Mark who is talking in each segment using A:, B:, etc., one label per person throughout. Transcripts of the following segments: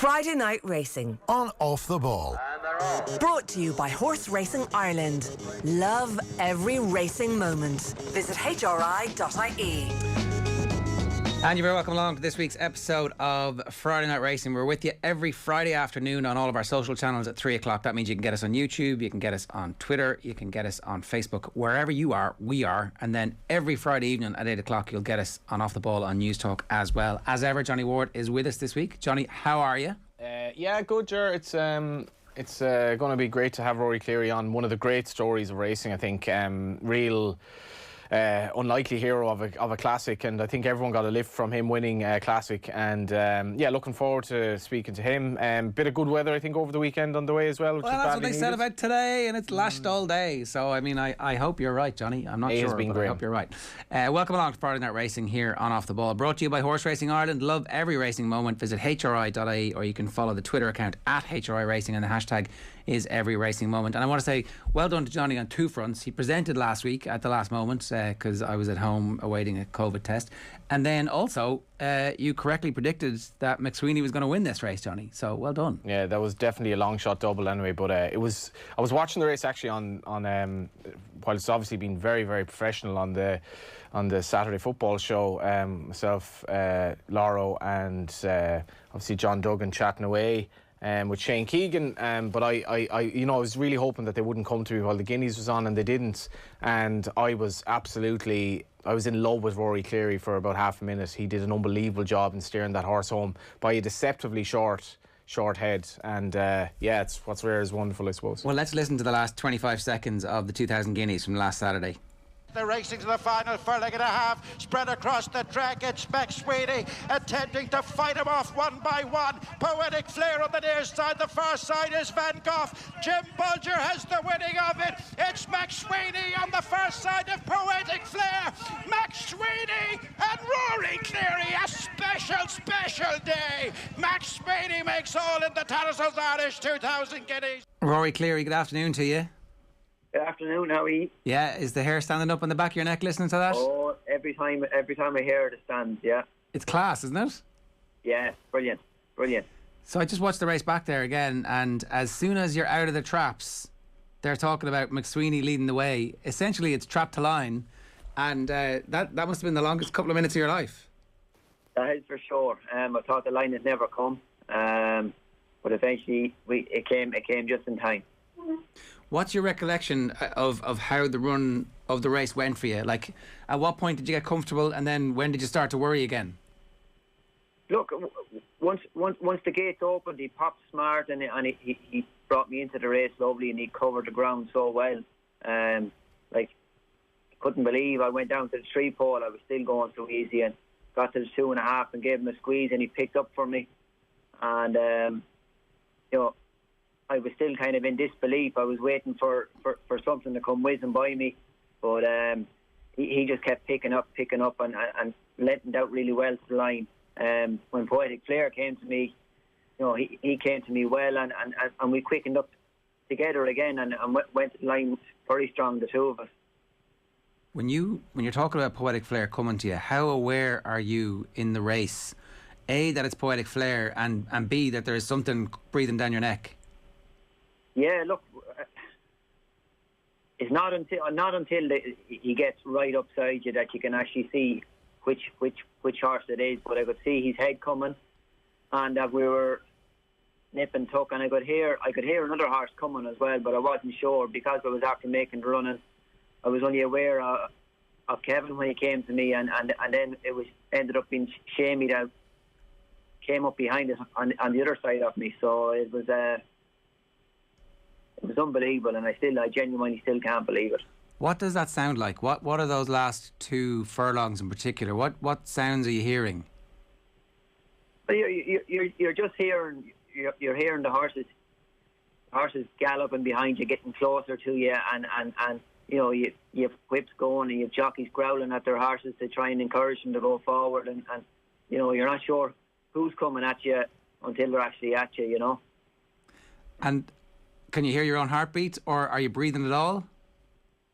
A: Friday Night Racing
B: on Off the Ball.
A: Brought to you by Horse Racing Ireland. Love every racing moment. Visit hri.ie.
C: And you're very welcome along to this week's episode of Friday Night Racing. We're with you every Friday afternoon on all of our social channels at 3 o'clock. That means you can get us on YouTube, you can get us on Twitter, you can get us on Facebook. Wherever you are, we are. And then every Friday evening at 8 o'clock, you'll get us on Off the Ball on News Talk as well. As ever, Johnny Ward is with us this week. Johnny, how are you?
D: Yeah, good, Ger. It's going to be great to have Rory Cleary on. One of the great stories of racing, I think. Real... unlikely hero of a classic, and I think everyone got a lift from him winning a classic, and yeah, looking forward to speaking to him. Bit of good weather, I think, over the weekend on the way as well, which is
C: that's what they
D: needed.
C: said about today, and it's lashed all day. So I mean, I hope you're right, Johnny. I'm not sure, but I hope you're right. Welcome along to Friday Night Racing here on Off the Ball, brought to you by Horse Racing Ireland. Love every racing moment. Visit hri.ie, or you can follow the Twitter account at HRI Racing, and the hashtag is every racing moment. And I want to say well done to Johnny on two fronts. He presented last week at the last moment because I was at home awaiting a COVID test, and then also you correctly predicted that Mac Swiney was going to win this race, Johnny, so well done.
D: Yeah, that was definitely a long shot double anyway, but I was watching the race actually on while it's obviously been very, very professional on the Saturday football show. Myself, Lauro, and obviously John Duggan chatting away with Shane Keegan, but I was really hoping that they wouldn't come to me while the Guineas was on, and they didn't. And I was in love with Rory Cleary for about half a minute. He did an unbelievable job in steering that horse home by a deceptively short head, and yeah, it's what's rare is wonderful, I suppose.
C: Well, let's listen to the last 25 seconds of the 2000 Guineas from last Saturday.
E: They're racing to the final furlong and a half, spread across the track. It's Mac Swiney attempting to fight him off one by one. Poetic Flair on the near side, the far side is Van Gogh. Jim Bolger has the winning of it. It's Mac Swiney on the far side of Poetic Flair. Mac Swiney and Rory Cleary, a special day. Mac Swiney makes all in the Tattersalls Irish 2000 Guineas.
C: Rory Cleary, good afternoon to you.
F: Good afternoon, how are you?
C: Yeah, is the hair standing up on the back of your neck listening to that?
F: Oh, every time I hear it stands, yeah.
C: It's class, isn't it?
F: Yeah, brilliant.
C: So I just watched the race back there again, and as soon as you're out of the traps, they're talking about Mac Swiney leading the way. Essentially, it's trap to line, and that must have been the longest couple of minutes of your life.
F: That is for sure. I thought the line had never come, but eventually it came just in time.
C: What's your recollection of how the run of the race went for you? Like, at what point did you get comfortable, and then when did you start to worry again?
F: Look, once the gates opened, he popped smart, and he brought me into the race lovely, and he covered the ground so well. Like, couldn't believe I went down to the 3 pole. I was still going so easy, and got to the 2.5 and gave him a squeeze, and he picked up for me. And I was still kind of in disbelief. I was waiting for something to come whizzing by me, but he just kept picking up and letting out really well to the line. When Poetic Flair came to me, he came to me well, and we quickened up together again and went to the line very strong, the two of us.
C: When you're talking about Poetic Flair coming to you, how aware are you in the race, A, that it's Poetic Flair, and B, that there is something breathing down your neck?
F: Yeah, look, it's not until he gets right upside you that you can actually see which horse it is. But I could see his head coming, and that we were nip and tuck, and I could hear another horse coming as well, but I wasn't sure because I was after making the run, and I was only aware of Kevin when he came to me, and then it ended up being Shamey that came up behind us on the other side of me. So it was unbelievable, and I genuinely still can't believe it.
C: What does that sound like? What are those last 2 furlongs in particular? What sounds are you hearing?
F: Well, you're just hearing you're hearing the horses galloping behind you, getting closer to you, and you have whips going, and you have jockeys growling at their horses to try and encourage them to go forward, and you're not sure who's coming at you until they're actually at you.
C: And can you hear your own heartbeat, or are you breathing at all?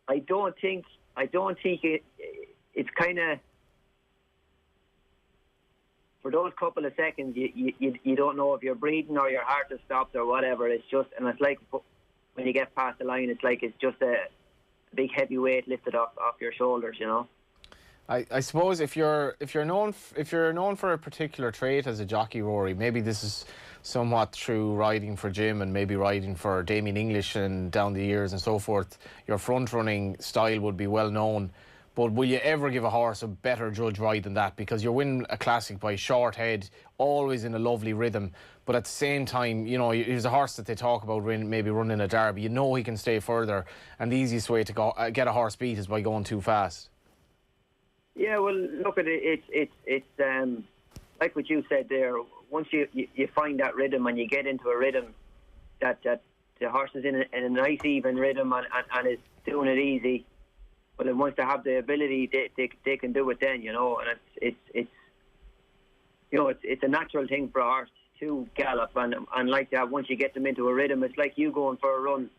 F: I don't think it's kind of for those couple of seconds, you don't know if you're breathing or your heart has stopped or whatever. It's just, and it's like when you get past the line, it's like it's just a big heavy weight lifted off your shoulders, you know.
D: I suppose if you're known for a particular trait as a jockey, Rory, maybe this is somewhat through riding for Jim and maybe riding for Damien English and down the years and so forth, your front running style would be well known. But will you ever give a horse a better judge ride than that? Because you're winning a classic by short head, always in a lovely rhythm. But at the same time, you know, he's a horse that they talk about maybe running a derby. You know he can stay further, and the easiest way to get a horse beat is by going too fast.
F: Yeah, well, look at it. It's like what you said there. Once you find that rhythm and you get into a rhythm that the horse is in a nice even rhythm and is doing it easy. But then once they have the ability, they can do it then, you know. And it's you know, it's a natural thing for a horse to gallop and like that. Once you get them into a rhythm, it's like you going for a run.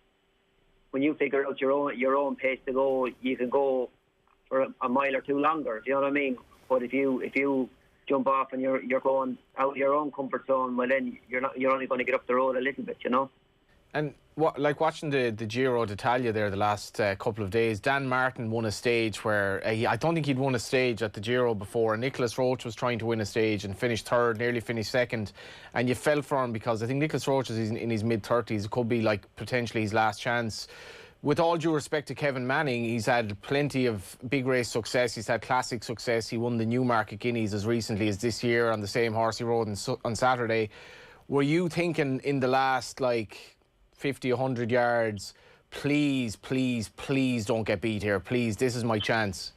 F: When you figure out your own pace to go, you can go for a mile or two longer. Do you know what I mean? But if you jump off and you're going out of your own comfort zone, well then you're only going to get up the road a little bit, you know.
D: And like watching the Giro d'Italia there the last couple of days, Dan Martin won a stage where I don't think he'd won a stage at the Giro before. Nicholas Roach was trying to win a stage and finished third, nearly finished second, and you fell for him because I think Nicholas Roach is in his mid-30s. It could be like potentially his last chance. With all due respect to Kevin Manning, he's had plenty of big race success. He's had classic success. He won the Newmarket Guineas as recently as this year on the same horse he rode on Saturday. Were you thinking in the last 50, 100 yards, please don't get beat here, please, this is my chance?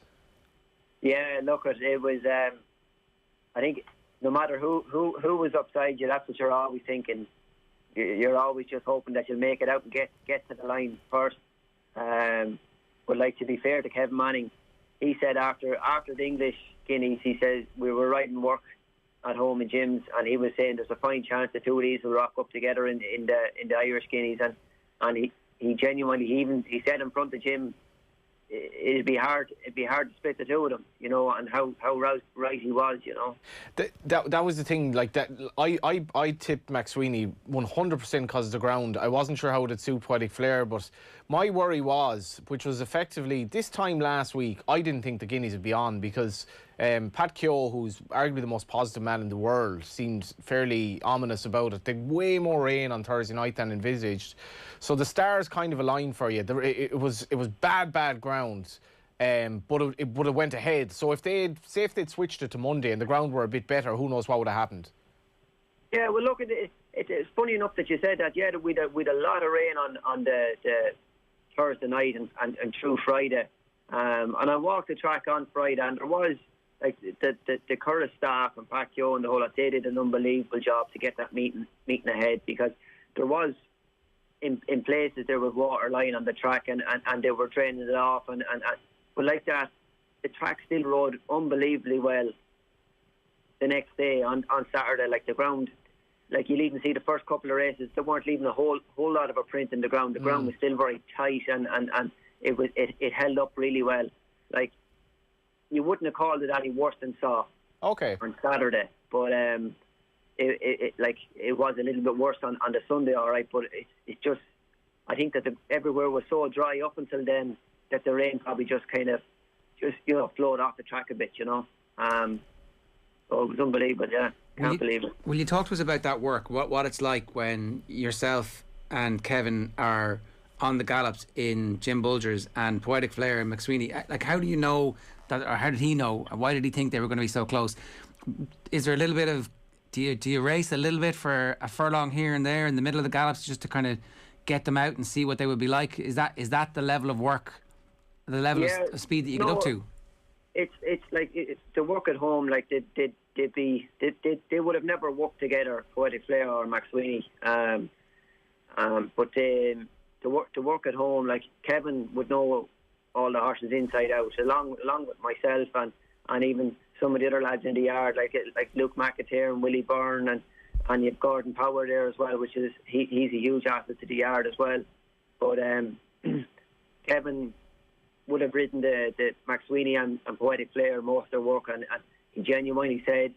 F: Yeah, look, it was I think no matter who was upside you, that's what you're always thinking. You're always just hoping that you'll make it out and get to the line first. But to be fair to Kevin Manning, he said after the English Guineas, he says we were riding work at home in gyms, and he was saying there's a fine chance the two of these will rock up together in the Irish Guineas, and he genuinely, he said in front of Jim, it'd be hard to split the two of them, you know, and how right he was, you know.
D: That was the thing, like that. I tipped Mac Swiney 100% because of the ground. I wasn't sure how it would suit Poetic Flair, but my worry was, which was effectively this time last week, I didn't think the Guineas would be on because Pat Keogh, who's arguably the most positive man in the world, seemed fairly ominous about it. There was way more rain on Thursday night than envisaged, so the stars kind of aligned for you. It was bad ground, but it would have went ahead. So if they'd switched it to Monday and the ground were a bit better, who knows what would have happened? Yeah,
F: well, look, it's funny enough that you said that. Yeah, we'd a lot of rain on the Thursday night and through Friday, and I walked the track on Friday, and there was the Curley staff and Pat Keogh and the whole lot, they did an unbelievable job to get that meeting ahead, because there was in places there was water lying on the track and they were draining it off but like that, the track still rode unbelievably well the next day on Saturday. Like the ground, like you'll even see the first couple of races, they weren't leaving a whole lot of a print in the ground. The ground was still very tight and it held up really well. Like, you wouldn't have called it any worse than soft on Saturday, but it was a little bit worse on the Sunday, all right. But it's just, I think that everywhere was so dry up until then that the rain probably just flowed off the track a bit, you know. So it was unbelievable, yeah. Can't believe it.
C: Will you talk to us about that work? What it's like when yourself and Kevin are on the gallops in Jim Bolger's and Poetic Flair and Mac Swiney? Like, how do you know that, or how did he know? Why did he think they were going to be so close? Is there a little bit of, do you race a little bit for a furlong here and there in the middle of the gallops just to kind of get them out and see what they would be like? Is that the level of work, the level of speed that you get up to?
F: It's like the work at home. Like they would have never worked together, Poetic Flair or Mac Swiney. But to work at home, like Kevin would know all the horses inside out, along with myself and even some of the other lads in the yard, like Luke McAteer and Willie Byrne, and you have Gordon Power there as well, which is he's a huge asset to the yard as well. But Kevin would have ridden the Mac Swiney and Poetic Flair most of their work, and he genuinely said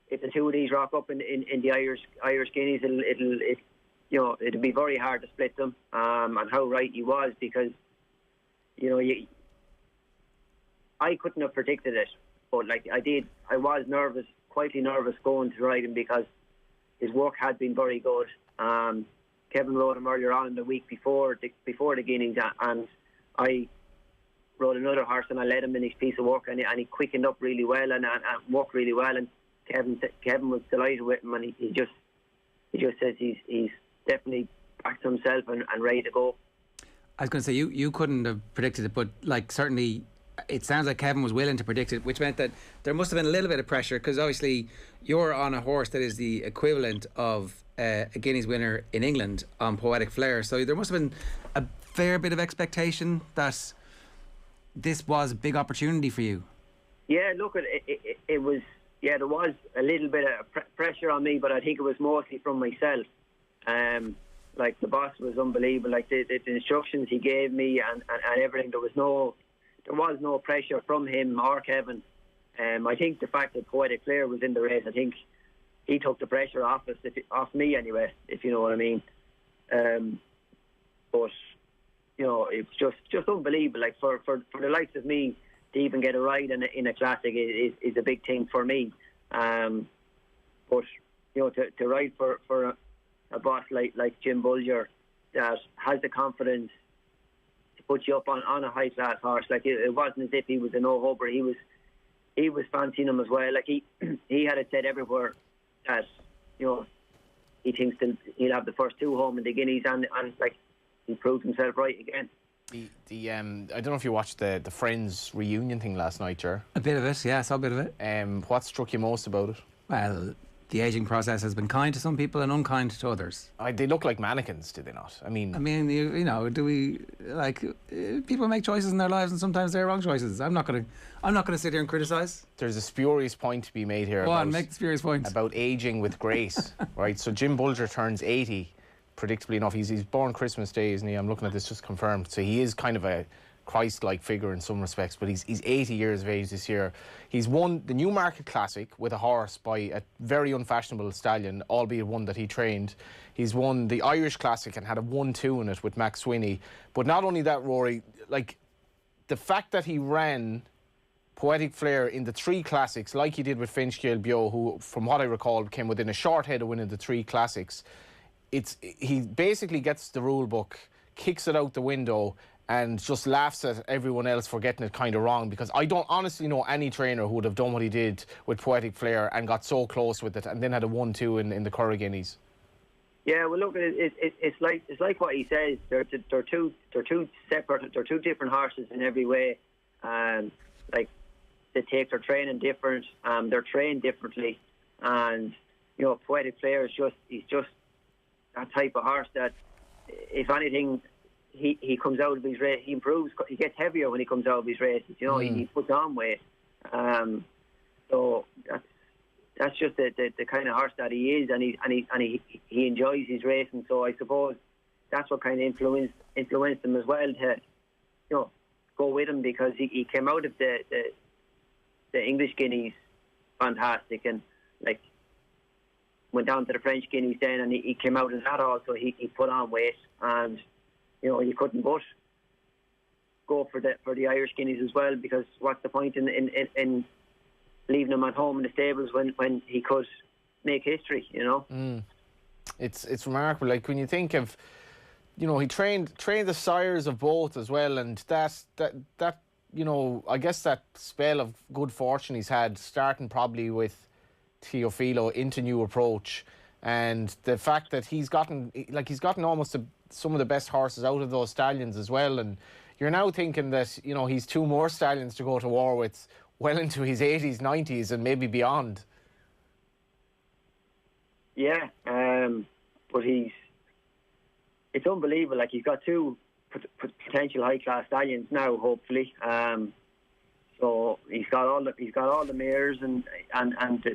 F: if the two of these rock up in the Irish Guineas, it'll be very hard to split them. And how right he was, because I couldn't have predicted it, but like I did, I was nervous, quietly nervous going to ride him, because his work had been very good. Kevin rode him earlier on in the week before the Guineas, and I rode another horse and I led him in his piece of work, and he quickened up really well and worked really well. And Kevin was delighted with him, and he just says he's definitely back to himself and ready to go.
C: I was going to say you couldn't have predicted it, but like certainly it sounds like Kevin was willing to predict it, which meant that there must have been a little bit of pressure, because obviously you're on a horse that is the equivalent of a Guineas winner in England on Poetic Flair, so there must have been a fair bit of expectation that this was a big opportunity for you. Yeah,
F: look, it was. Yeah, there was a little bit of pressure on me, but I think it was mostly from myself. Like the boss was unbelievable. Like the instructions he gave me and everything. There was no pressure from him or Kevin. I think the fact that Poetic Flair was in the race, I think he took the pressure off me anyway, if you know what I mean. But it's just unbelievable. Like for the likes of me to even get a ride in a classic is a big thing for me. But to ride for a boss like Jim Bolger that has the confidence to put you up on a high class horse. Like it wasn't as if he was a no-hoper. He was fancying him as well. Like he had it said everywhere that he thinks he'll have the first two home in the Guineas, and like he proved himself right again.
D: I don't know if you watched the Friends reunion thing last night, Ger.
C: A bit of it, yeah, I saw a bit of it.
D: What struck you most about it?
C: Well, the ageing process has been kind to some people and unkind to others.
D: They look like mannequins, do they not? I mean,
C: do we like people make choices in their lives, and sometimes they're wrong choices. I'm not gonna sit here and criticise.
D: There's a spurious point to be made here.
C: Go on, make the spurious point
D: about aging with grace, right? So Jim Bolger turns 80. Predictably enough, he's born Christmas Day, isn't he? I'm looking at this, just confirmed. So he is kind of a Christ-like figure in some respects, but he's 80 years of age this year. He's won the Newmarket Classic with a horse by a very unfashionable stallion, albeit one that he trained. He's won the Irish Classic and had a 1-2 in it with Mac Swiney. But not only that, Rory, like the fact that he ran Poetic Flair in the 3 classics, like he did with Finchgale Bio, who, from what I recall, came within a short head of winning the 3 classics. He basically gets the rule book, kicks it out the window, and just laughs at everyone else for getting it kind of wrong, because I don't honestly know any trainer who would have done what he did with Poetic Flair and got so close with it and then had a 1-2 in the Curragh Guineas.
F: Yeah, well, look, it's like what he says. They're two separate, they're two different horses in every way. Like they take their training different. They're trained differently, and Poetic Flair he's just that type of horse that, if anything, he comes out of his race, he improves, he gets heavier when he comes out of his races. He puts on weight. So that's just the kind of horse that he is, and he enjoys his racing. So I suppose that's what kind of influenced him as well to go with him, because he came out of the English Guineas fantastic, and like went down to the French Guineas then, and he came out of that also. He put on weight, and you couldn't but go for the Irish Guineas as well, because what's the point in leaving him at home in the stables when he could make history,
D: It's remarkable. Like when you think of, he trained the sires of both as well, and that I guess that spell of good fortune he's had, starting probably with Teofilo into New Approach, and the fact that he's gotten almost some of the best horses out of those stallions as well, and you're now thinking that he's 2 more stallions to go to war with well into his 80s, 90s, and maybe beyond.
F: Yeah, but it's unbelievable. Like, he's got 2 potential high class stallions now, hopefully. So he's got all the mares and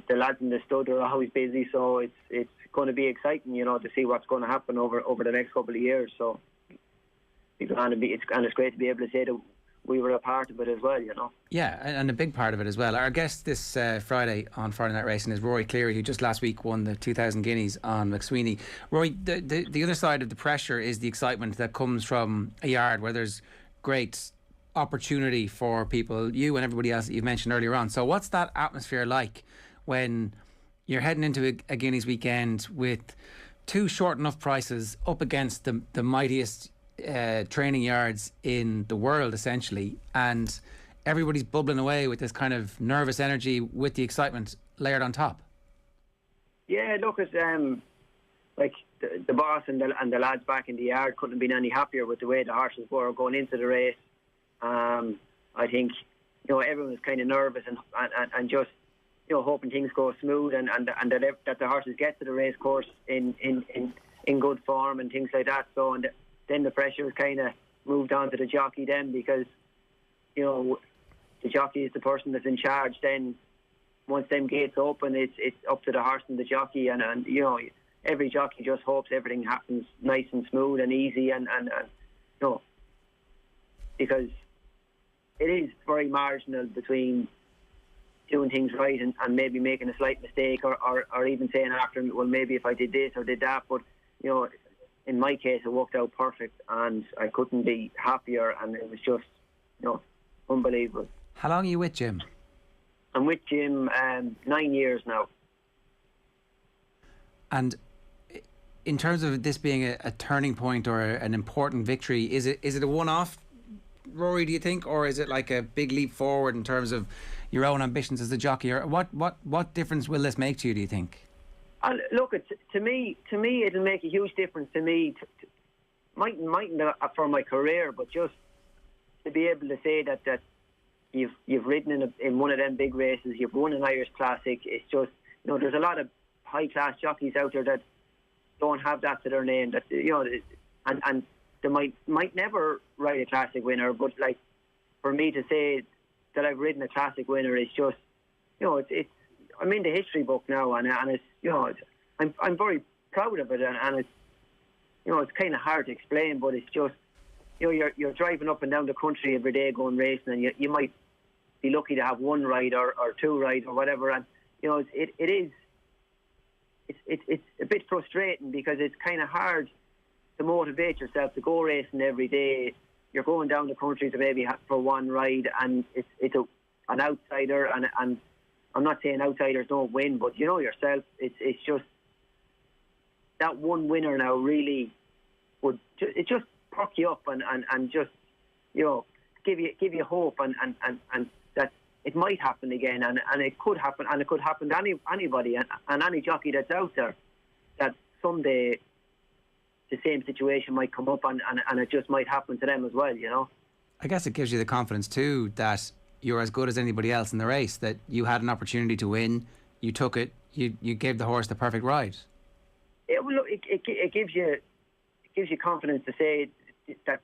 F: the lads in the stud are always busy. So it's going to be exciting, to see what's going to happen over the next couple of years. So it's great to be able to say that we were a part of it as well, you know.
C: Yeah, and a big part of it as well. Our guest this Friday on Friday Night Racing is Rory Cleary, who just last week won the 2,000 Guineas on Mac Swiney. Rory, the other side of the pressure is the excitement that comes from a yard where there's great opportunity for people, you and everybody else that you've mentioned earlier on. So what's that atmosphere like when you're heading into a Guineas weekend with two short enough prices up against the mightiest training yards in the world, essentially, and everybody's bubbling away with this kind of nervous energy with the excitement layered on top?
F: Yeah, look, it's like the boss and the lads back in the yard couldn't have been any happier with the way the horses were going into the race. I think, you know, everyone was kind of nervous and just, you know, hoping things go smooth and that the horses get to the race course in good form and things like that. So and then the pressure was kind of moved on to the jockey then, because, you know, the jockey is the person that's in charge. Then once them gates open, it's up to the horse and the jockey, and you know, every jockey just hopes everything happens nice and smooth and easy and you know, because it is very marginal between doing things right and maybe making a slight mistake or even saying after, well, maybe if I did this or did that. But, you know, in my case, it worked out perfect and I couldn't be happier, and it was just, you know, unbelievable.
C: How long are you with Jim?
F: I'm with Jim 9 years now.
C: And in terms of this being a turning point or an important victory, is it a one-off, Rory, do you think, or is it like a big leap forward in terms of your own ambitions as a jockey? Or what difference will this make to you, do you think?
F: Look, to me, it'll make a huge difference to me. Mightn't for my career, but just to be able to say that you've ridden in one of them big races, you've won an Irish Classic. It's just, you know, there's a lot of high class jockeys out there that don't have that to their name. That, you know, and they might never ride a Classic winner, but like for me to say that I've ridden a Classic winner is just, you know, it's I'm in the history book now, and it's, you know, I'm very proud of it, and it's, you know, it's kind of hard to explain, but it's just, you know, you're driving up and down the country every day going racing, and you might be lucky to have one ride or two rides or whatever, and, you know, it's a bit frustrating because it's kind of hard to motivate yourself to go racing every day. You're going down the country to maybe for one ride, and it's an outsider, and I'm not saying outsiders don't win, but you know yourself, it's just that one winner now really would it just perk you up and just, you know, give you hope and that it might happen again, and it could happen, and it could happen to anybody and any jockey that's out there, that someday the same situation might come up and it just might happen to them as well, you know.
C: I guess it gives you the confidence too that you're as good as anybody else in the race, that you had an opportunity to win, you took it, you gave the horse the perfect ride. It
F: gives you confidence to say that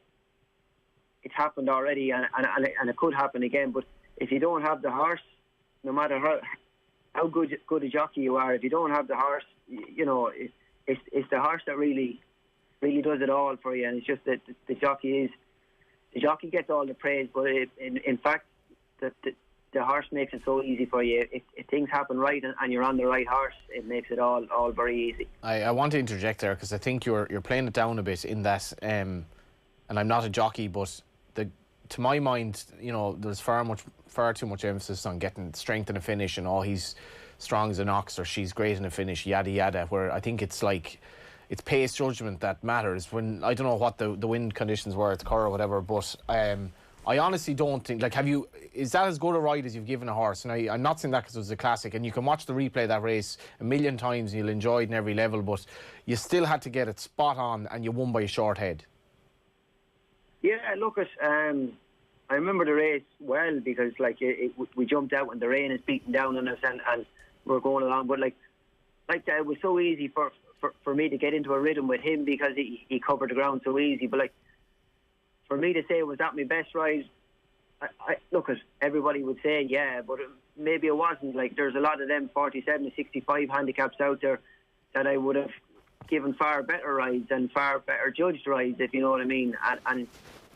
F: it's happened already and it could happen again. But if you don't have the horse, no matter how good a jockey you are, if you don't have the horse, you know, it's the horse that really does it all for you. And it's just that the jockey gets all the praise, but in fact, the horse makes it so easy for you. If things happen right and you're on the right horse, it makes it all very easy. I want to interject there because I think you're playing it down a bit in that, and I'm not a jockey, but to my mind, you know, there's far too much emphasis on getting strength in a finish and he's strong as an ox or she's great in a finish, yada yada. Where I think it's like it's pace judgment that matters. When I don't know what the wind conditions were at the Curragh or whatever, but I honestly don't think, like, is that as good a ride as you've given a horse? And I'm not saying that because it was a classic, and you can watch the replay of that race a million times and you'll enjoy it in every level, but you still had to get it spot on and you won by a short head. Yeah, look, I remember the race well because, like, we jumped out and the rain is beating down on us and we're going along, but like that, it was so easy for me to get into a rhythm with him because he covered the ground so easy, but like, for me to say, was that my best ride? Look, everybody would say, yeah, but maybe it wasn't. Like, there's a lot of them 47 to 65 handicaps out there that I would have given far better rides and far better judged rides, if you know what I mean. And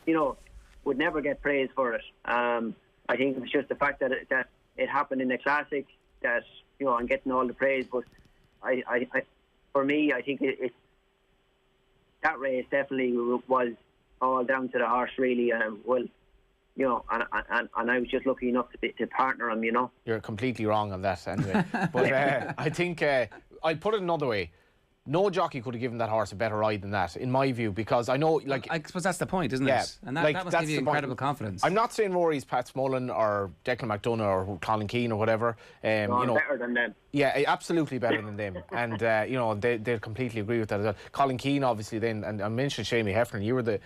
F: you know, would never get praise for it. I think it was just the fact that it happened in the Classic that, you know, I'm getting all the praise. But for me, I think that race definitely was all down to the horse, really. Well, you know, and I was just lucky enough to partner him, you know.
D: You're completely wrong on that anyway. But I think I'd put it another way. No jockey could have given that horse a better ride than that, in my view, because I know, like...
C: I suppose that's the point, isn't it? And that must give you incredible confidence.
D: I'm not saying Rory's Pat Smullen or Declan McDonough or Colin Keane or whatever.
F: No,
D: you know,
F: better than them.
D: Yeah, absolutely better than them. And, you know, they completely agree with that as well. Colin Keane, obviously, then, and I mentioned Shamie Heffernan, you were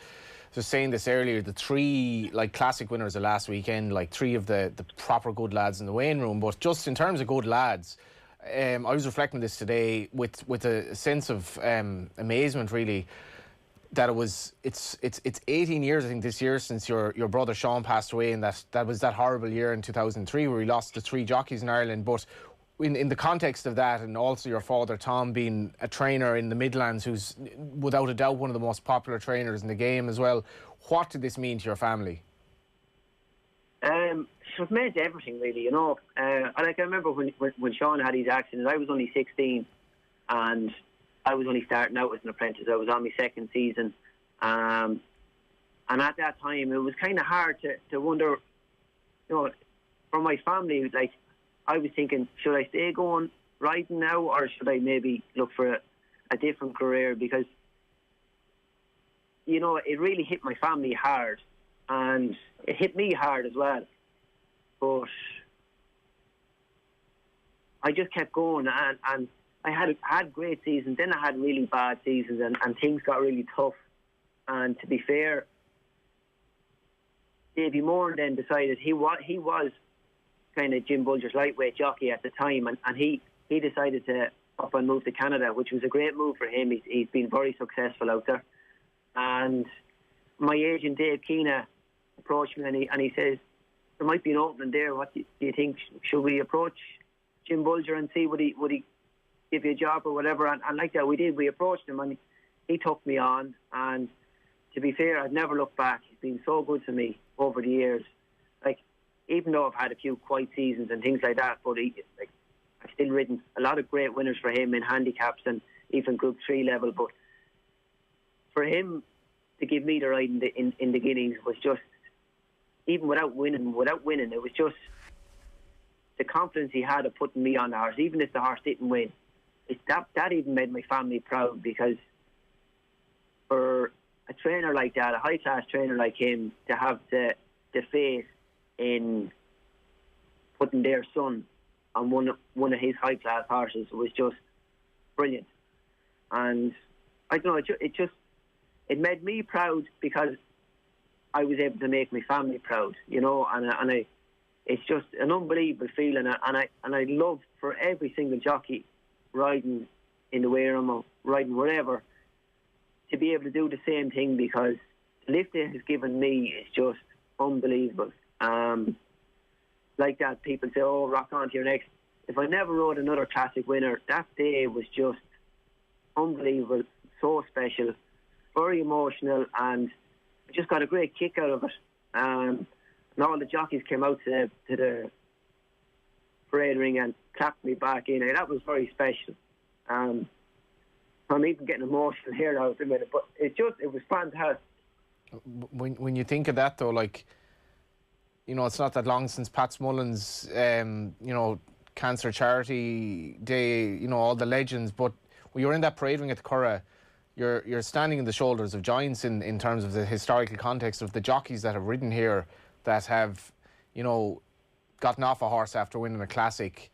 D: just saying this earlier, the 3 like classic winners of last weekend, like 3 of the proper good lads in the weighing room. But just in terms of good lads, I was reflecting this today with a sense of amazement, really, that it's 18 years, I think, this year since your brother Sean passed away, and that was that horrible year in 2003 where he lost the 3 jockeys in Ireland. But in the context of that, and also your father Tom being a trainer in the Midlands, who's without a doubt one of the most popular trainers in the game as well, what did this mean to your family?
F: It meant everything, really, you know. I remember when Sean had his accident, I was only 16 and I was only starting out as an apprentice. I was on my 2nd season. And at that time, it was kind of hard to wonder, you know, for my family, like, I was thinking, should I stay going riding now, or should I maybe look for a different career? Because, you know, it really hit my family hard, and it hit me hard as well. But I just kept going, and I had great seasons. Then I had really bad seasons, and things got really tough. And to be fair, Davy Moore then decided he was kind of Jim Bolger's lightweight jockey at the time, and he decided to up and move to Canada, which was a great move for him. He's been very successful out there. And my agent Dave Keena approached me, and he says, there might be an opening there. What do you think? Should we approach Jim Bolger and see would he give you a job or whatever? And like that, we did. We approached him, and he took me on. And to be fair, I'd never looked back. He's been so good to me over the years. Like, even though I've had a few quiet seasons and things like that, but I've still ridden a lot of great winners for him in handicaps and even Group 3 level. But for him to give me the ride in the Guineas was just, even without winning, it was just the confidence he had of putting me on the horse, even if the horse didn't win. That even made my family proud, because for a trainer like that, a high-class trainer like him, to have the faith in putting their son on one of his high-class horses was just brilliant. And I don't know, it made me proud because I was able to make my family proud, you know, and it's just an unbelievable feeling, and I love for every single jockey riding in the Wareham or riding wherever to be able to do the same thing, because the lift it has given me is just unbelievable. Like that, people say, oh, rock on to your next. If I never rode another classic winner, that day was just unbelievable, so special, very emotional, and I just got a great kick out of it. And all the jockeys came out to the parade ring and clapped me back in. And that was very special. I'm even getting emotional here now at the minute, but it was fantastic.
D: When you think of that, though, like, you know, it's not that long since Pat Smullen's, you know, cancer charity day, you know, all the legends, but when you're in that parade ring at the Curragh, you're standing in the shoulders of giants in terms of the historical context of the jockeys that have ridden here, that have, you know, gotten off a horse after winning a classic.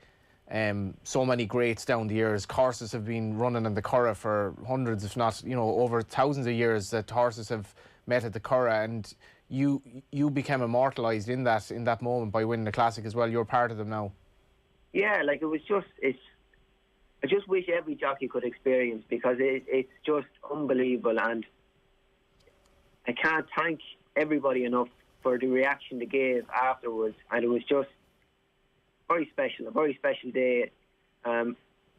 D: So many greats down the years. Horses have been running in the Curragh for hundreds, if not, you know, over thousands of years that horses have met at the Curragh, and you became immortalised in that moment by winning the classic as well. You're part of them now. Yeah,
F: like I just wish every jockey could experience, because it's just unbelievable, and I can't thank everybody enough for the reaction they gave afterwards. And it was just very special, a very special day.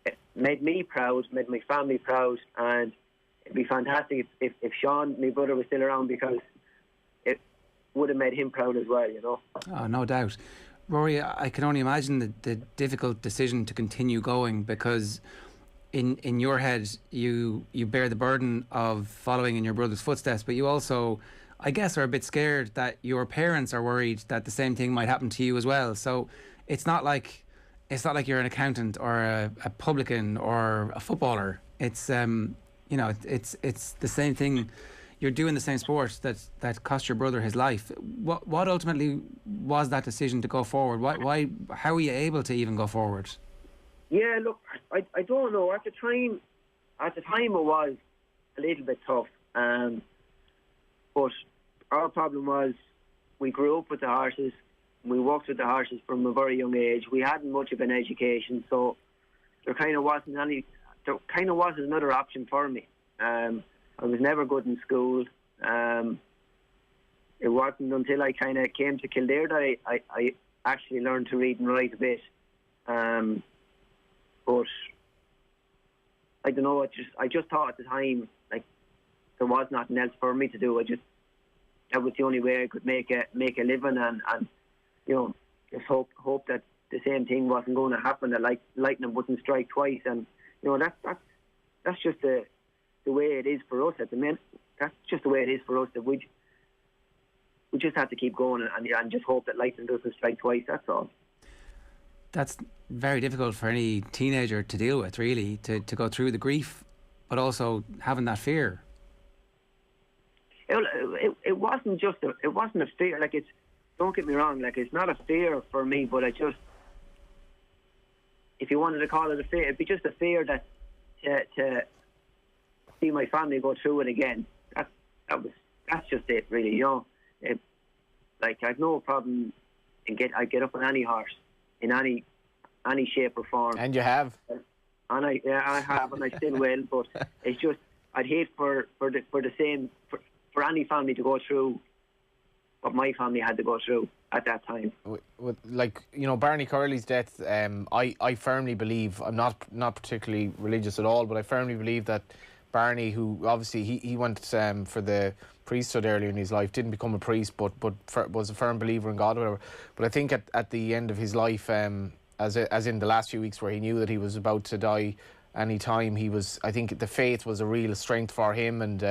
F: It made me proud, made my family proud, and it'd be fantastic if Sean, my brother, was still around, because have made him proud as well,
C: Oh, no doubt. Rory, I can only imagine the difficult decision to continue going, because in your head you bear the burden of following in your brother's footsteps, but you also, I guess, are a bit scared that your parents are worried that the same thing might happen to you as well. So it's not like you're an accountant or a publican or a footballer. It's it's the same thing. You're doing the same sport that cost your brother his life. What ultimately was that decision to go forward? Why? How were you able to even go forward?
F: Yeah, look, I don't know. At the time, it was a little bit tough. But our problem was we grew up with the horses. We worked with the horses from a very young age. We hadn't much of an education, so there kind of wasn't another option for me. I was never good in school. It wasn't until I kind of came to Kildare that I actually learned to read and write a bit. But I don't know. I just thought at the time, like, there was nothing else for me to do. That was the only way I could make a living, and just hope that the same thing wasn't going to happen. That lightning wouldn't strike twice, and that's just the way it is for us at the minute. That's just the way it is for us. That we just have to keep going and just hope that lightning doesn't strike twice. That's all.
C: That's very difficult for any teenager to deal with, really, to go through the grief, but also having that fear.
F: It wasn't a fear. Like, don't get me wrong. Like, it's not a fear for me, but if you wanted to call it a fear, it'd be just a fear that to see my family go through it again. That's just it, really. I've no problem I get up on any horse in any shape or form.
D: And you have.
F: And I have, and I still will. But it's just, I'd hate for any family to go through what my family had to go through at that time.
D: With Barney Curley's death, I firmly believe, I'm not particularly religious at all, but I firmly believe that Barney, who obviously he went for the priesthood earlier in his life, didn't become a priest, but was a firm believer in God or whatever. But I think at the end of his life, as in the last few weeks where he knew that he was about to die any time, I think the faith was a real strength for him, and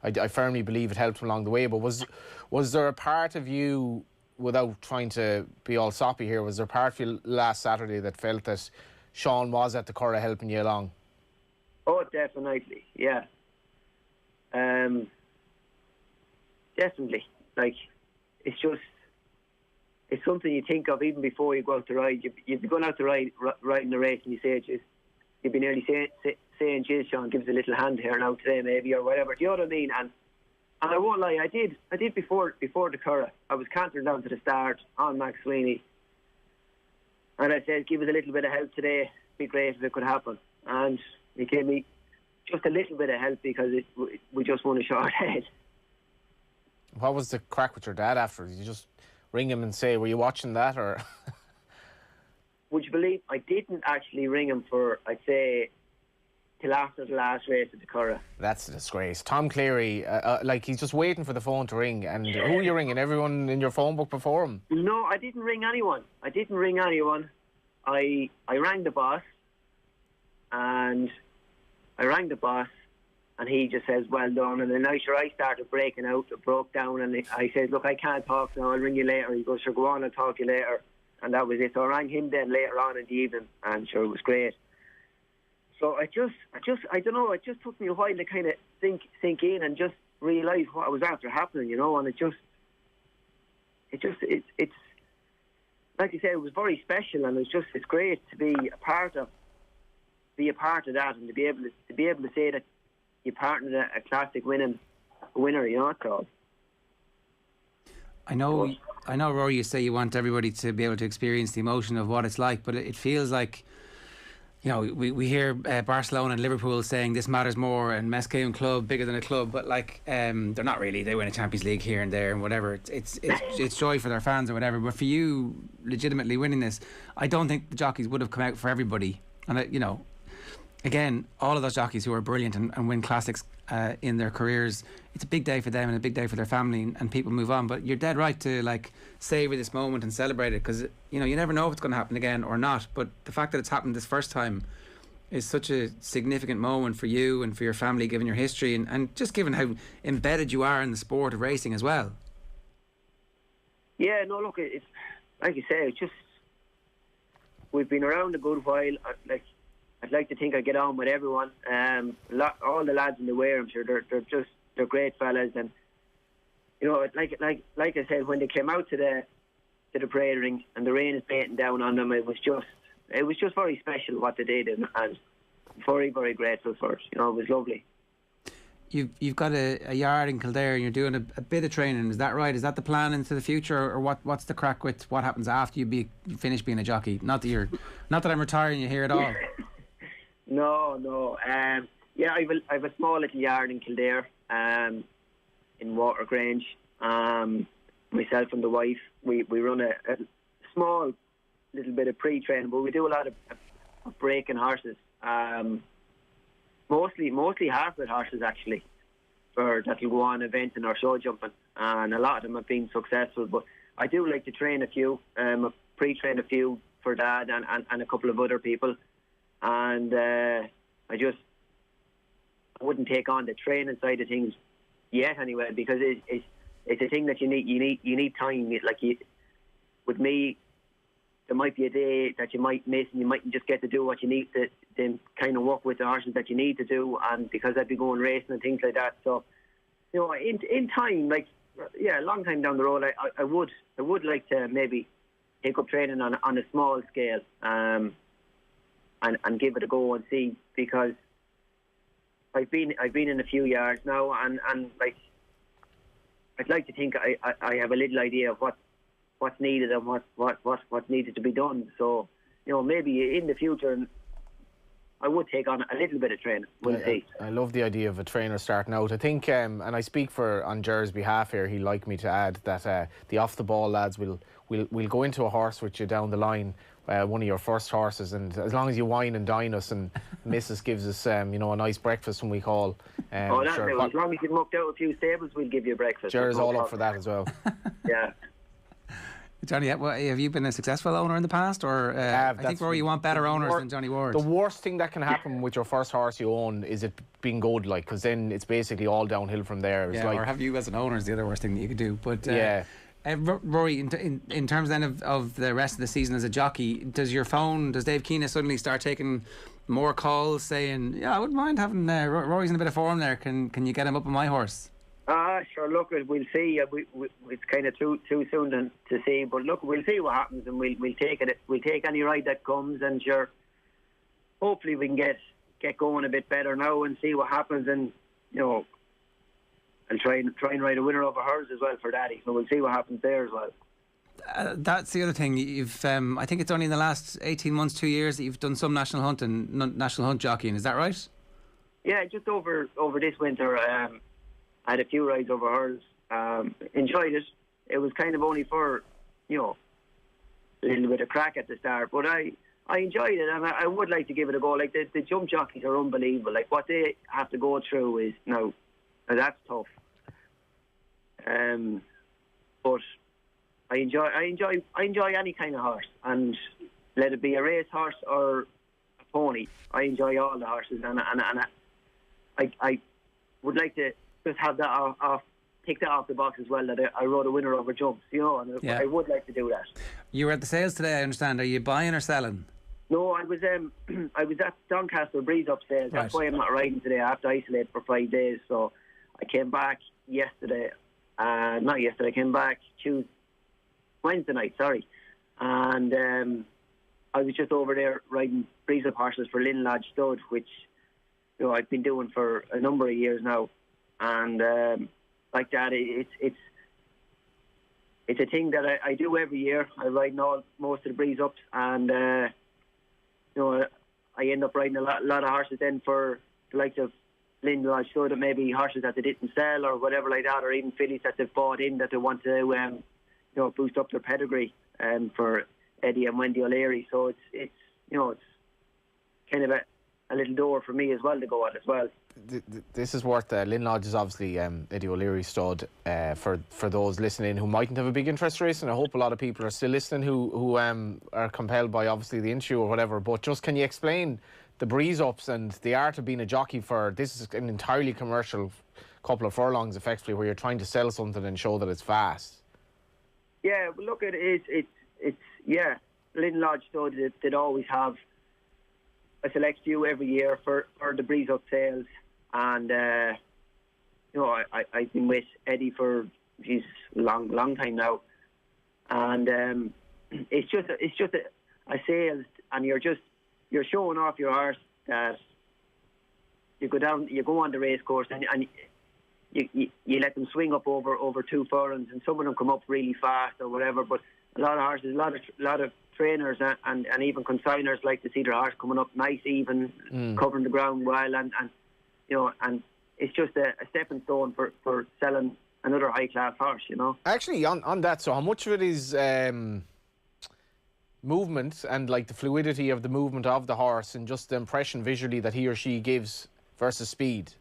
D: I firmly believe it helped him along the way. But was there a part of you, without trying to be all soppy here, was there a part of you last Saturday that felt that Sean was at the Curragh helping you along?
F: Oh, definitely, yeah. Definitely. Like, it's something you think of even before you go out to ride. You'd be going out to ride in the race, and you say, you'd be nearly saying, "Geez, Sean, give us a little hand here now today, maybe," or whatever. Do you know what I mean? And I won't lie, I did before the Curragh. I was cantering down to the start on Mac Swiney, and I said, "Give us a little bit of help today. Be great if it could happen." And he gave me just a little bit of help because we just won a short head.
D: What was the crack with your dad after? Did you just ring him and say, "Were you watching that?" Or
F: would you believe I didn't actually ring him for, I'd say, till after the last race at the Curragh.
D: That's a disgrace. Tom Cleary, he's just waiting for the phone to ring. And who are you ringing? Everyone in your phone book before him?
F: No, I didn't ring anyone. I rang the boss, and he just says, "Well done." And then I started broke down, and I said, "Look, I can't talk now, I'll ring you later." He goes, "Sure, go on, I'll talk to you later." And that was it. So I rang him then later on in the evening, and sure, it was great. So I don't know, it just took me a while to kind of sink in and just realise what was after happening, and it's like you said, it was very special, and it's great to be a part of that, and to be able to say that you partnered a classic winner, it's all.
C: I know, Rory, you say you want everybody to be able to experience the emotion of what it's like, but it feels like, we hear Barcelona and Liverpool saying this matters more, and Mescaum club bigger than a club, but they're not really. They win a Champions League here and there and whatever. It's joy for their fans or whatever. But for you, legitimately winning this, I don't think the jockeys would have come out for everybody. And again, all of those jockeys who are brilliant and win classics in their careers, it's a big day for them and a big day for their family, and people move on. But you're dead right to like savour this moment and celebrate it, because you know you never know if it's going to happen again or not. But the fact that it's happened this first time is such a significant moment for you and for your family, given your history and just given how embedded you are in the sport of racing as well.
F: Yeah, no, look, it's like you say, it's just we've been around a good while. I'd like to think I get on with everyone. All the lads in the wear, I'm sure they're great fellas, and you know, like I said, when they came out to the parade ring and the rain is beating down on them, it was just very special what they did, and very, very grateful for it. You know, it was lovely.
C: You've got a yard in Kildare and you're doing a bit of training, is that right? Is that the plan into the future, or what's the crack with what happens after you finish being a jockey? Not that I'm retiring you here at all.
F: No. Yeah, I've a small little yard in Kildare, in Watergrange. Myself and the wife, we run a small little bit of pre-training, but we do a lot of breaking horses. Mostly half-bred horses actually, that'll go on eventing or show jumping, and a lot of them have been successful. But I do like to train a few, pre-train a few for Dad and a couple of other people, and I wouldn't take on the training side of things yet anyway, because it's a thing that you need time. With me, there might be a day that you might miss, and you mightn't just get to do what you need to then kind of work with the horses that you need to do, and because I'd be going racing and things like that. So, you know, in time, a long time down the road, I would like to maybe take up training on a small scale, and give it a go and see, because I've been in a few yards now, and like I'd like to think I have a little idea of what's needed and what's needed to be done. So, you know, maybe in the future I would take on a little bit of training. We'll see.
D: I love the idea of a trainer starting out. I think, and I speak on Ger's behalf here, he'd like me to add that the off the ball lads will go into a horse with you down the line, one of your first horses, and as long as you wine and dine us and Mrs. gives us a nice breakfast when we call.
F: As long as you've mucked out a few stables, we'll give you a breakfast.
D: Ger's all up for that as well.
F: Yeah.
C: Johnny, have you been a successful owner in the past, or I think, Rory, you want better owners than Johnny Ward?
D: The worst thing that can happen with your first horse you own is it being good, because then it's basically all downhill from there. It's
C: or have you as an owner is the other worst thing that you could do. But Rory, in terms then of the rest of the season as a jockey, does Dave Keena suddenly start taking more calls saying, I wouldn't mind having Rory's in a bit of form there, can you get him up on my horse?
F: Sure, look, we'll see. It's kind of too soon to see, but look, we'll see what happens, and we'll take it. We'll take any ride that comes, and sure, hopefully we can get going a bit better now and see what happens, and you know, and try and ride a winner over hers as well for Daddy. So we'll see what happens there as well.
C: That's the other thing. You've, I think it's only in the last 18 months, 2 years that you've done some national hunt jockeying. Is that right? Yeah,
F: just over this winter. I had a few rides over hers. Enjoyed it. It was kind of only for, you know, a little bit of crack at the start, but I enjoyed it, and I would like to give it a go. Like the jump jockeys are unbelievable. Like what they have to go through is now that's tough. But I enjoy any kind of horse, and let it be a race horse or a pony. I enjoy all the horses, and I would like to just have that off, take that off the box as well, that I rode a winner over jumps, you know, and I would like to do that.
C: You were at the sales today, I understand. Are you buying or selling?
F: No, I was at Doncaster Breeze Up sales. That's why I'm not riding today. I have to isolate for 5 days, so I came back yesterday. Not yesterday, I came back Wednesday night, sorry. And I was just over there riding Breeze Up horses for Lynn Lodge Stud, which, you know, I've been doing for a number of years now. And like that, it's a thing that I do every year. I ride most of the Breeze Ups, and you know, I end up riding a lot of horses then for the likes of Lynn Lodge Stud, or maybe horses that they didn't sell or whatever like that, or even fillies that they've bought in that they want to you know, boost up their pedigree for Eddie and Wendy O'Leary. So it's you know, it's kind of a little door for me as well to go at as well.
D: This is worth Lynn Lodge is obviously Eddie O'Leary stud for those listening who mightn't have a big interest racing. I hope a lot of people are still listening who are compelled by obviously the interview or whatever. But just can you explain the breeze ups and the art of being a jockey for this is an entirely commercial couple of furlongs effectively where you're trying to sell something and show that it's fast?
F: Yeah, well, look, it's Lynn Lodge stud they'd always have a select few every year for the breeze up sales. And I've been with Eddie for a long time now, and it's just a sales, and you're showing off your horse that you go on the race course and you let them swing up over 2 furlongs, and some of them come up really fast or whatever. But a lot of horses, a lot of trainers and even consigners like to see their horse coming up nice, even covering the ground well, and and it's just a stepping stone for selling another high-class horse,
D: Actually, on that, so how much of it is movement and like the fluidity of the movement of the horse and just the impression visually that he or she gives versus speed?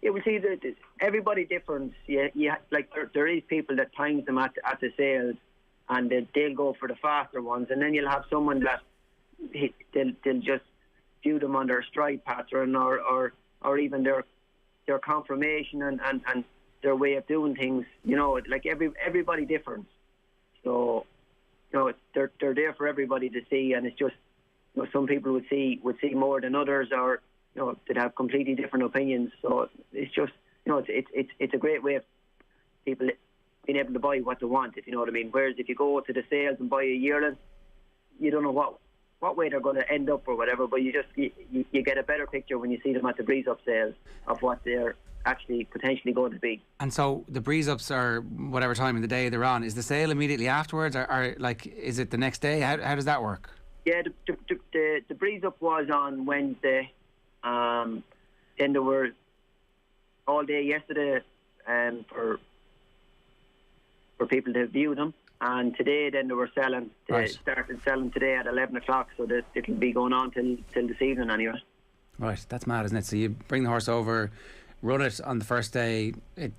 F: Yeah, we see that everybody different. Yeah, like there is people that times them at the sales, and they'll go for the faster ones, and then you'll have someone that they'll just view them on their stride pattern or even their conformation and their way of doing things. Like everybody different. So they're there for everybody to see, and it's just some people would see more than others, or they'd have completely different opinions. So it's just it's a great way of people being able to buy what they want, if you know what I mean. Whereas if you go to the sales and buy a yearling, you don't know what way they're going to end up or whatever, but you get a better picture when you see them at the breeze up sales of what they're actually potentially going to be. And
C: so the breeze ups are whatever time in the day they're on. Is the sale immediately afterwards, or like is it the next day? How does that work?
F: Yeah, the breeze up was on Wednesday. Then there were all day yesterday for people to view them. And today, then they were selling. They started selling today at 11 o'clock, so that it'll be going on till this evening anyway.
C: Right, that's mad, isn't it? So you bring the horse over, run it on the first day.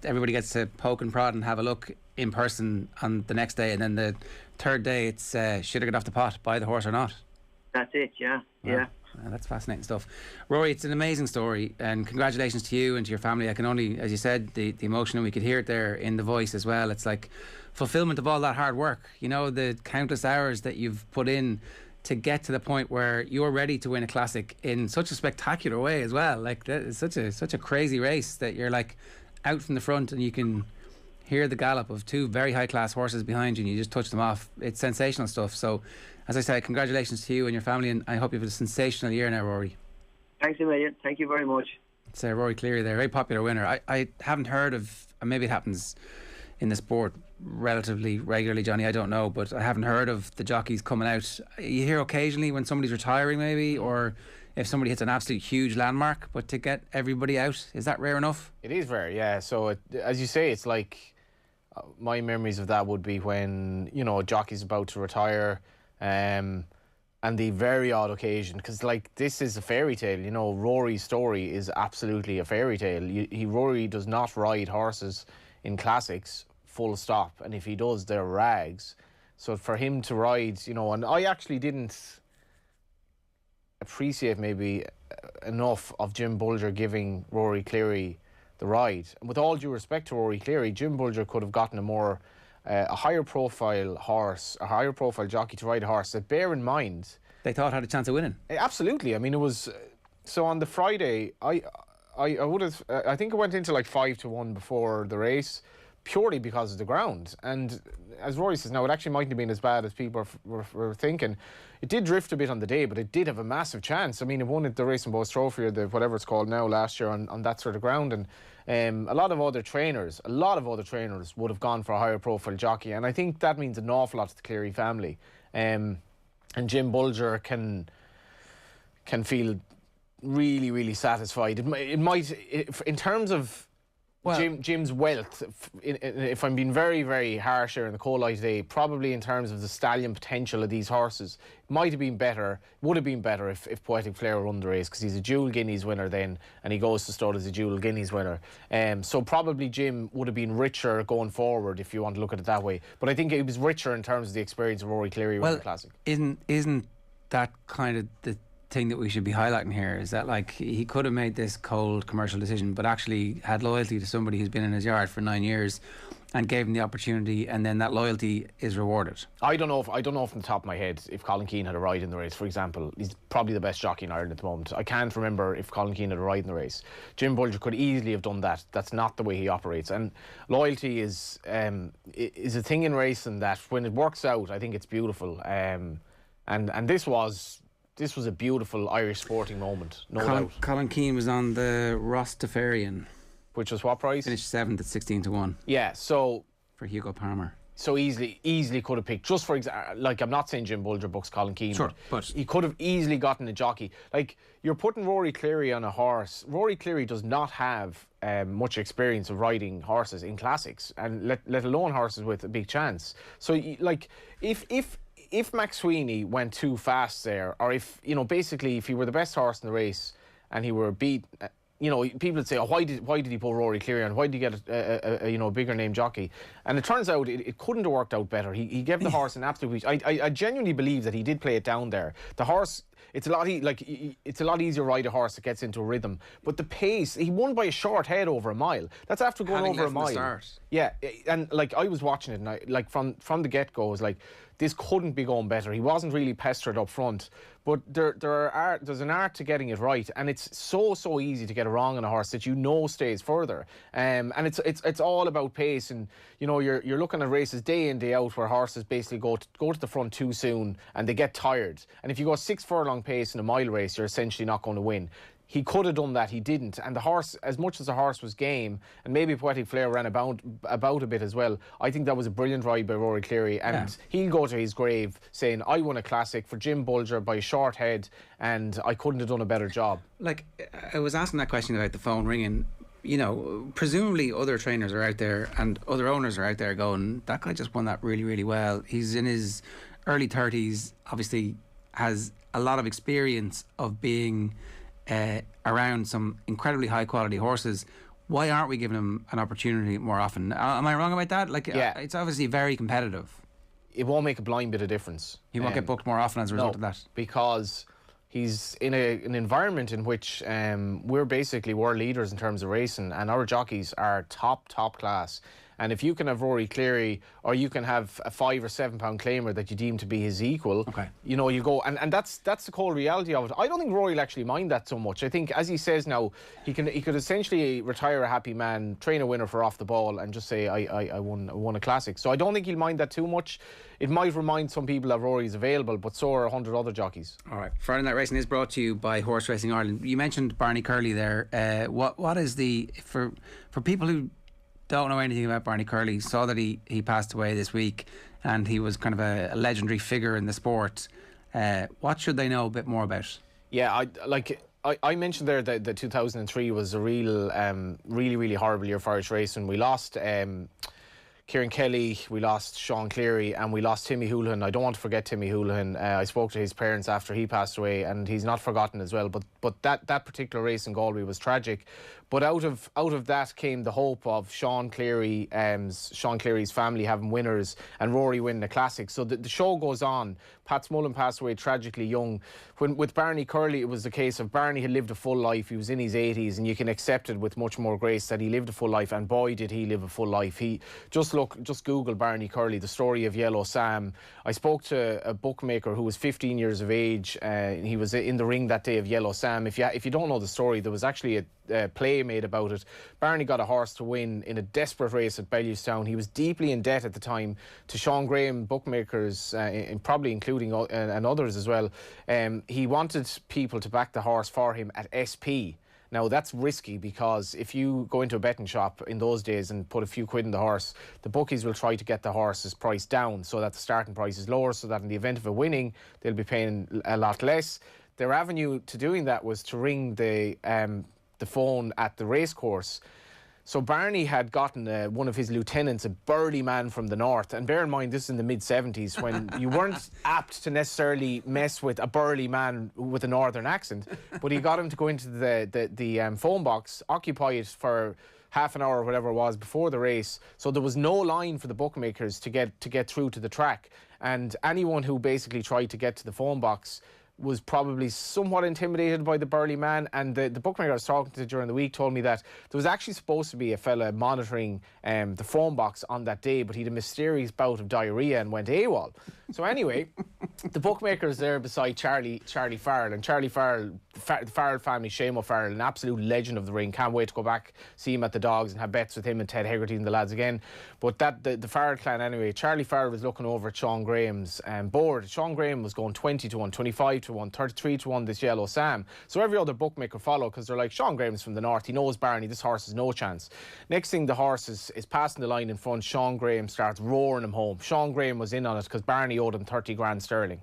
C: Everybody gets to poke and prod and have a look in person on the next day, and then the third day, it's should I get off the pot, buy the horse or not?
F: That's it, yeah.
C: That's fascinating stuff. Rory, it's an amazing story, and congratulations to you and to your family. I can only, as you said, the emotion, and we could hear it there in the voice as well. It's like fulfillment of all that hard work, the countless hours that you've put in to get to the point where you're ready to win a classic in such a spectacular way as well. Like, it's such a crazy race that you're like out from the front and you can hear the gallop of 2 very high class horses behind you and you just touch them off. It's sensational stuff. So as I said, congratulations to you and your family, and I hope you have a sensational year now, Rory.
F: Thanks a million. Thank you very much.
C: It's Rory Cleary there, very popular winner. I haven't heard of, maybe it happens in the sport relatively regularly, Johnny, I don't know, but I haven't heard of the jockeys coming out. You hear occasionally when somebody's retiring maybe, or if somebody hits an absolute huge landmark, but to get everybody out, is that rare enough?
D: It is rare, yeah. So as you say, it's like my memories of that would be when a jockey's about to retire, and the very odd occasion, because like this is a fairy tale. Rory's story is absolutely a fairy tale. Rory does not ride horses in classics, full stop, and if he does, they're rags. So for him to ride, and I actually didn't appreciate maybe enough of Jim Bolger giving Rory Cleary the ride. And with all due respect to Rory Cleary, Jim Bolger could have gotten a higher profile horse, a higher profile jockey to ride a horse that, bear in mind,
C: they thought had a chance of winning.
D: Absolutely. I mean, it was so on the Friday. I would have. I think it went into like 5-1 before the race, purely because of the ground. And as Rory says, now it actually mightn't have been as bad as people were thinking. It did drift a bit on the day, but it did have a massive chance. I mean, it won at the Racing Boss Trophy, or whatever it's called now, last year on that sort of ground. And a lot of other trainers would have gone for a higher profile jockey. And I think that means an awful lot to the Cleary family. And Jim Bolger can feel really, really satisfied. It might, in terms of
C: Well,
D: Jim's wealth, if I'm being very, very harsh here in the cold light today, probably in terms of the stallion potential of these horses, would have been better if Poetic Flare won the race, because he's a dual Guineas winner then, and he goes to stud as a dual Guineas winner. So probably Jim would have been richer going forward, if you want to look at it that way. But I think he was richer in terms of the experience of Rory Cleary winning the Classic.
C: Isn't that kind of the thing that we should be highlighting here, is that like he could have made this cold commercial decision but actually had loyalty to somebody who's been in his yard for 9 years and gave him the opportunity, and then that loyalty is rewarded. I don't know
D: from the top of my head if Colin Keane had a ride in the race, for example. He's probably the best jockey in Ireland at the moment. I can't remember if Colin Keane had a ride in the race. Jim Bolger could easily have done that. That's not the way he operates, and loyalty is a thing in racing that when it works out, I think it's beautiful. And this was a beautiful Irish sporting moment, no doubt.
C: Colin Keane was on the Rostafarian.
D: Which was what price?
C: Finished 7th at 16-1.
D: Yeah, so...
C: For Hugo Palmer.
D: So easily could have picked, just for example, like, I'm not saying Jim Bolger books Colin Keane.
C: Sure, but...
D: He could have easily gotten a jockey. Like, you're putting Rory Cleary on a horse. Rory Cleary does not have much experience of riding horses in classics, and let alone horses with a big chance. So, like, if Mac Swiney went too fast there, or if he were the best horse in the race and he were beat, people would say, oh, why did he put Rory Cleary on? Why did he get a bigger name jockey? And it turns out it couldn't have worked out better. He gave the horse an absolute. I genuinely believe that he did play it down there. The horse. It's a lot easier to ride a horse that gets into a rhythm. But the pace, he won by a short head over a mile. That's after going over a mile. Yeah, and like I was watching it, and I, like from the get-go, I was like, this couldn't be going better. He wasn't really pestered up front, but there's an art to getting it right, and it's so easy to get it wrong on a horse that stays further. And it's all about pace, and you're looking at races day in day out where horses basically go to the front too soon and they get tired. And if you go 6 furlong pace in a mile race, you're essentially not going to win. He could have done that, he didn't. And the horse, as much as the horse was game, and maybe Poetic Flare ran about a bit as well, I think that was a brilliant ride by Rory Cleary. And he'll go to his grave saying, I won a classic for Jim Bolger by a short head, and I couldn't have done a better job.
C: Like, I was asking that question about the phone ringing. Presumably other trainers are out there and other owners are out there going, that guy just won that really, really well. He's in his early 30s, obviously has a lot of experience of being around some incredibly high quality horses. Why aren't we giving him an opportunity more often? Am I wrong about that? Like, it's obviously very competitive.
D: It won't make a blind bit of difference.
C: He won't get booked more often as a result of that.
D: Because he's in an environment in which we're basically world leaders in terms of racing, and our jockeys are top class. And if you can have Rory Cleary, or you can have a 5 or 7 pound claimer that you deem to be his equal, you go, and that's the cold reality of it. I don't think Rory will actually mind that so much. I think, as he says now, he could essentially retire a happy man, train a winner for off the ball, and just say, I won a classic. So I don't think he'll mind that too much. It might remind some people that Rory's available, but so are 100 other jockeys. All right.
C: Friday Night Racing is brought to you by Horse Racing Ireland. You mentioned Barney Curley there. What is for people who don't know anything about Barney Curley, saw that he passed away this week, and he was kind of a legendary figure in the sport. What should they know a bit more about?
D: Yeah, I mentioned there that 2003 was a real, really horrible year for Irish racing. We lost Kieran Kelly, we lost Sean Cleary, and we lost Timmy Houlihan. I don't want to forget Timmy Houlihan. I spoke to his parents after he passed away, and he's not forgotten as well. But that particular race in Galway was tragic. But out of that came the hope of Sean Cleary's family having winners and Rory winning a classic. So the show goes on. Pat Smullen passed away tragically young. With Barney Curley, it was the case of Barney had lived a full life. He was in his 80s, and you can accept it with much more grace that he lived a full life. And boy, did he live a full life. He just Google Barney Curley, the story of Yellow Sam. I spoke to a bookmaker who was 15 years of age. He was in the ring that day of Yellow Sam. If you don't know the story, there was actually a play made about it. Barney got a horse to win in a desperate race at Bellewstown. He was deeply in debt at the time to Sean Graham bookmakers, probably including and others as well. He wanted people to back the horse for him at SP. Now, that's risky, because if you go into a betting shop in those days and put a few quid in the horse, the bookies will try to get the horse's price down so that the starting price is lower, so that in the event of a winning, they'll be paying a lot less. Their avenue to doing that was to ring the phone at the racecourse. So Barney had gotten one of his lieutenants, a burly man from the north. And bear in mind, this is in the mid-70s when you weren't apt to necessarily mess with a burly man with a northern accent. But he got him to go into the phone box, occupy it for half an hour or whatever it was before the race. So there was no line for the bookmakers to get through to the track. And anyone who basically tried to get to the phone box was probably somewhat intimidated by the burly man. And the bookmaker I was talking to during the week told me that there was actually supposed to be a fella monitoring the phone box on that day, but he had a mysterious bout of diarrhea and went AWOL. So anyway, the bookmaker's there beside Charlie Farrell, and Charlie Farrell, the Farrell family, Seamus Farrell, an absolute legend of the ring. Can't wait to go back, see him at the Dogs and have bets with him and Ted Hegarty and the lads again. But the Farrell clan anyway, Charlie Farrell was looking over at Sean Graham's board. Sean Graham was going 20-1, 25-1, 33-1 this Yellow Sam. So every other bookmaker followed because they're like, Sean Graham's from the north, he knows Barney, this horse has no chance. Next thing, the horse is passing the line in front. Sean Graham starts roaring him home. Sean Graham was in on it because Barney owed him 30 grand sterling.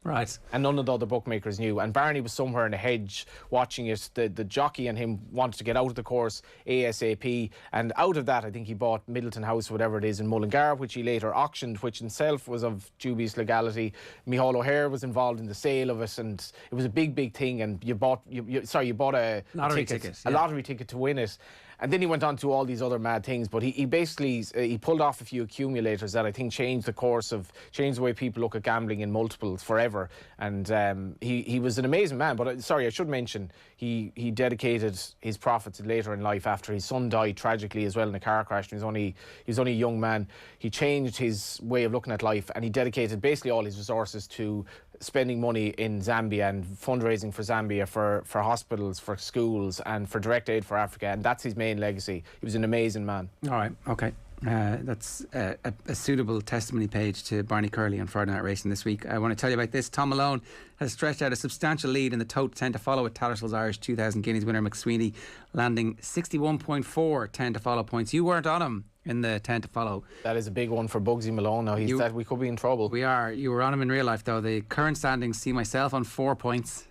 C: Right.
D: And none of the other bookmakers knew. And Barney was somewhere in a hedge watching it. The jockey and him wanted to get out of the course ASAP. And out of that, I think he bought Middleton House, whatever it is, in Mullingar, which he later auctioned, which in itself was of dubious legality. Micheál O'Hare was involved in the sale of it, and it was a big thing. And you bought a
C: lottery ticket,
D: a lottery ticket to win it. And then he went on to all these other mad things, but he basically he pulled off a few accumulators that I think changed the way people look at gambling in multiples forever. And he was an amazing man. But sorry, I should mention he dedicated his profits later in life after his son died tragically as well in a car crash. And he was only a young man. He changed his way of looking at life, and he dedicated basically all his resources to spending money in Zambia and fundraising for Zambia for hospitals, for schools, and for direct aid for Africa. And that's his main legacy. He was an amazing man.
C: All right, okay. That's a suitable testimony page to Barney Curley on Friday Night Racing this week. I want to tell you about this. Tom Malone has stretched out a substantial lead in the tote 10 to follow with Tattersalls Irish 2000 Guineas winner Mac Swiney, landing 61.4 10 to follow points. You weren't on him in the 10 to follow.
D: That is a big one for Bugsy Malone now. We could be in trouble.
C: We are. You were on him in real life though. The current standings see myself on 4 points.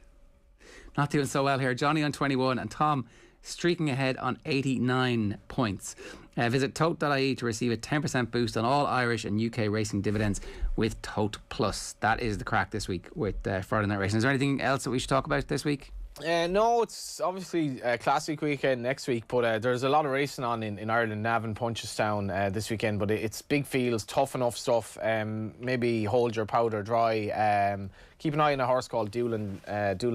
C: Not doing so well here. Johnny on 21 and Tom streaking ahead on 89 points. Visit tote.ie to receive a 10% boost on all Irish and UK racing dividends with Tote Plus. That is the crack this week with Friday Night Racing. Is there anything else that we should talk about this week?
D: No, it's obviously a classic weekend next week, but there's a lot of racing on in Ireland. Navan, Punchestown this weekend, but it's big fields, tough enough stuff. Maybe hold your powder dry. Keep an eye on a horse called Doolan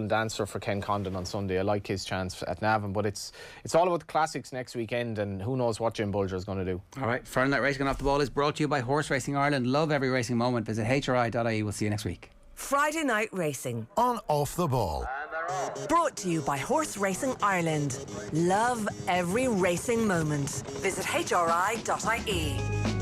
D: Dancer for Ken Condon on Sunday. I like his chance at Navan, but it's all about the classics next weekend, and who knows what Jim Bolger is going to do. All right,
C: Friday Night Racing Off the Ball is brought to you by Horse Racing Ireland. Love every racing moment. Visit hri.ie. We'll see you next week.
A: Friday Night Racing
B: on Off the Ball.
A: Brought to you by Horse Racing Ireland. Love every racing moment. Visit hri.ie.